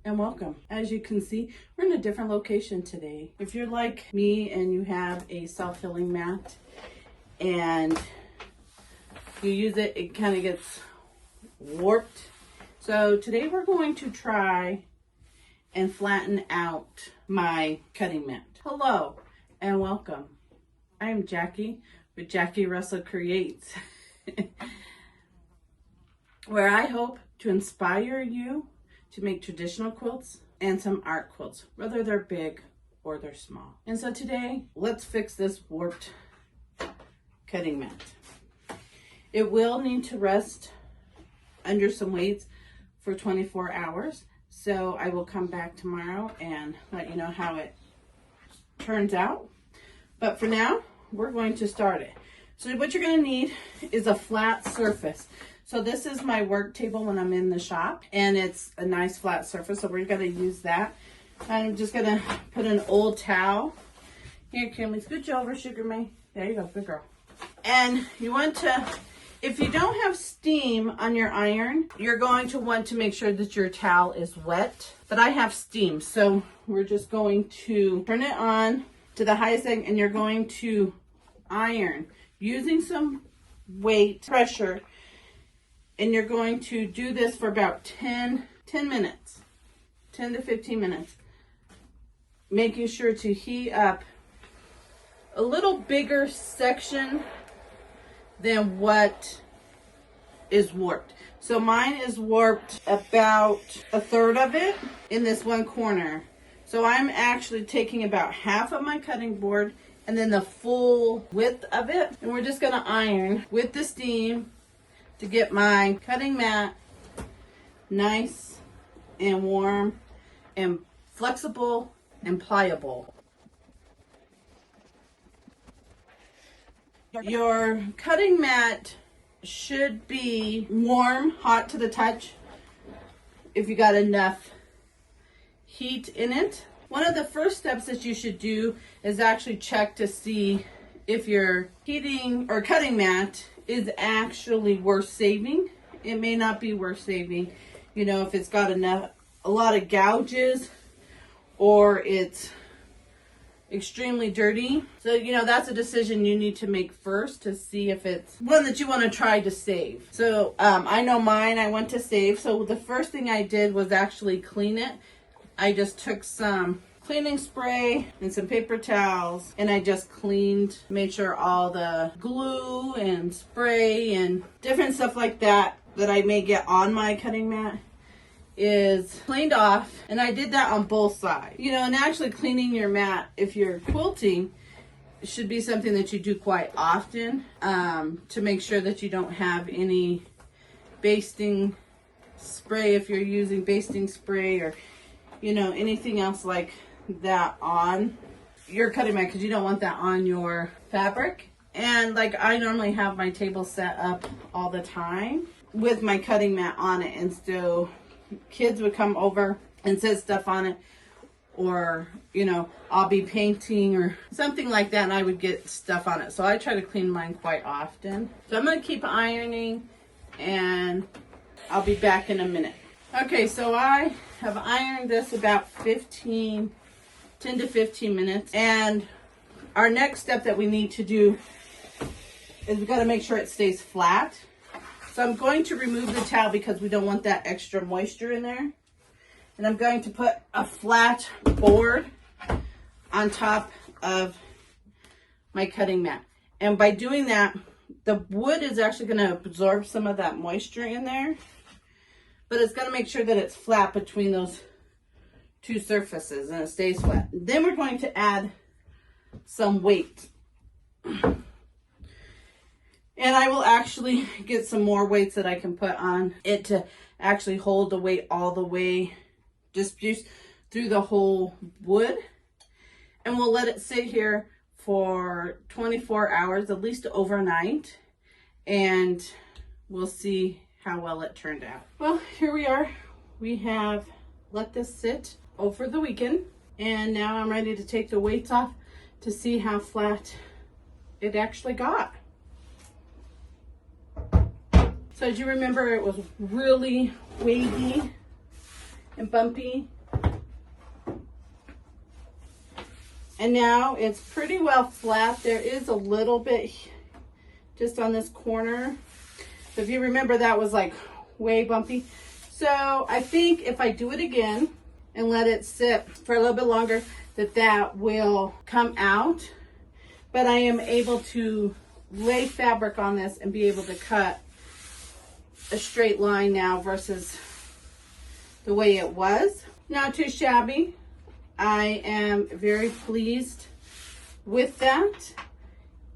and welcome. As you can see, we're in a different location today. If you're like me and you have a self-healing mat and you use it, it kind of gets warped. So today we're going to try and flatten out my cutting mat. Hello and welcome. I'm Jackie with Jackie Russell Creates, where I hope to inspire you to make traditional quilts and some art quilts, whether they're big or they're small. And so today, let's fix this warped cutting mat. It will need to rest under some weights for 24 hours. So I will come back tomorrow and let you know how it turns out. But for now, we're going to start it. So what you're going to need is a flat surface. So this is my work table when I'm in the shop, and it's a nice flat surface, so we're going to use that. I'm just going to put an old towel. Here, Kimmy, scooch over, Sugar May. There you go, good girl. And you want to, if you don't have steam on your iron, you're going to want to make sure that your towel is wet. But I have steam, so we're just going to turn it on to the highest thing, and you're going to iron using some weight, pressure. And you're going to do this for about 10 minutes, 10 to 15 minutes, making sure to heat up a little bigger section than what is warped. So mine is warped about a third of it in this one corner. So I'm actually taking about half of my cutting board and then the full width of it. And we're just gonna iron with the steam to get my cutting mat nice and warm and flexible and pliable. Your cutting mat should be warm, hot to the touch, if you got enough heat in it. One of the first steps that you should do is actually check to see if your heating or cutting mat is actually worth saving. It may not be worth saving, you know, if it's got a lot of gouges or it's extremely dirty. So, you know, that's a decision you need to make first to see if it's one that you want to try to save. So I know mine, I went to save. So the first thing I did was actually clean it. I just took some cleaning spray and some paper towels, and I just cleaned, made sure all the glue and spray and different stuff like that I may get on my cutting mat is cleaned off. And I did that on both sides. You know, and actually cleaning your mat, if you're quilting, should be something that you do quite often, to make sure that you don't have any basting spray, if you're using basting spray or, you know, anything else like that on your cutting mat, because you don't want that on your fabric. And like I normally have my table set up all the time with my cutting mat on it, and so kids would come over and set stuff on it, or you know, I'll be painting or something like that and I would get stuff on it. So I try to clean mine quite often. So I'm going to keep ironing and I'll be back in a minute. Okay, so I have ironed this about 10 to 15 minutes. And our next step that we need to do is we got to make sure it stays flat. So I'm going to remove the towel because we don't want that extra moisture in there. And I'm going to put a flat board on top of my cutting mat. And by doing that, the wood is actually going to absorb some of that moisture in there. But it's going to make sure that it's flat between those two surfaces and it stays flat. Then we're going to add some weight. And I will actually get some more weights that I can put on it to actually hold the weight all the way just through the whole wood. And we'll let it sit here for 24 hours, at least overnight. And we'll see how well it turned out. Well, here we are. We have let this sit over the weekend. And now I'm ready to take the weights off to see how flat it actually got. So as you remember, it was really wavy and bumpy. And now it's pretty well flat. There is a little bit just on this corner. So if you remember, that was like way bumpy. So I think if I do it again and let it sit for a little bit longer, that will come out. But I am able to lay fabric on this and be able to cut a straight line now versus the way it was. Not too shabby. I am very pleased with that,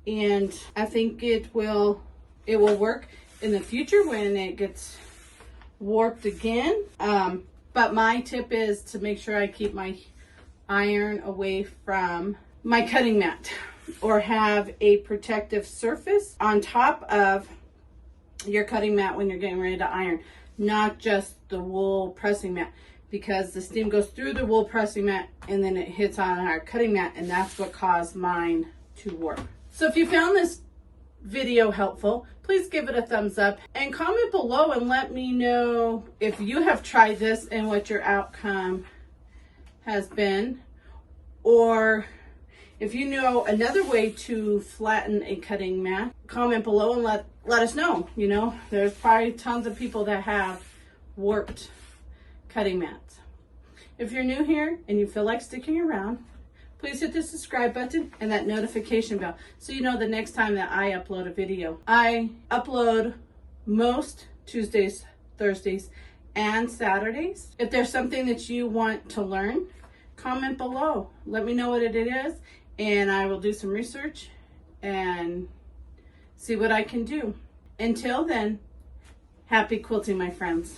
and I think it will work in the future when it gets warped again. But my tip is to make sure I keep my iron away from my cutting mat, or have a protective surface on top of your cutting mat when you're getting ready to iron, not just the wool pressing mat, because the steam goes through the wool pressing mat and then it hits on our cutting mat, and that's what caused mine to warp. So if you found this video helpful, please give it a thumbs up and comment below and let me know if you have tried this and what your outcome has been, or if you know another way to flatten a cutting mat. Comment below and let us know. You know, there's probably tons of people that have warped cutting mats. If you're new here and you feel like sticking around, please hit the subscribe button and that notification bell so you know the next time that I upload a video. I upload most Tuesdays, Thursdays, and Saturdays. If there's something that you want to learn, comment below. Let me know what it is, and I will do some research and see what I can do. Until then, happy quilting, my friends.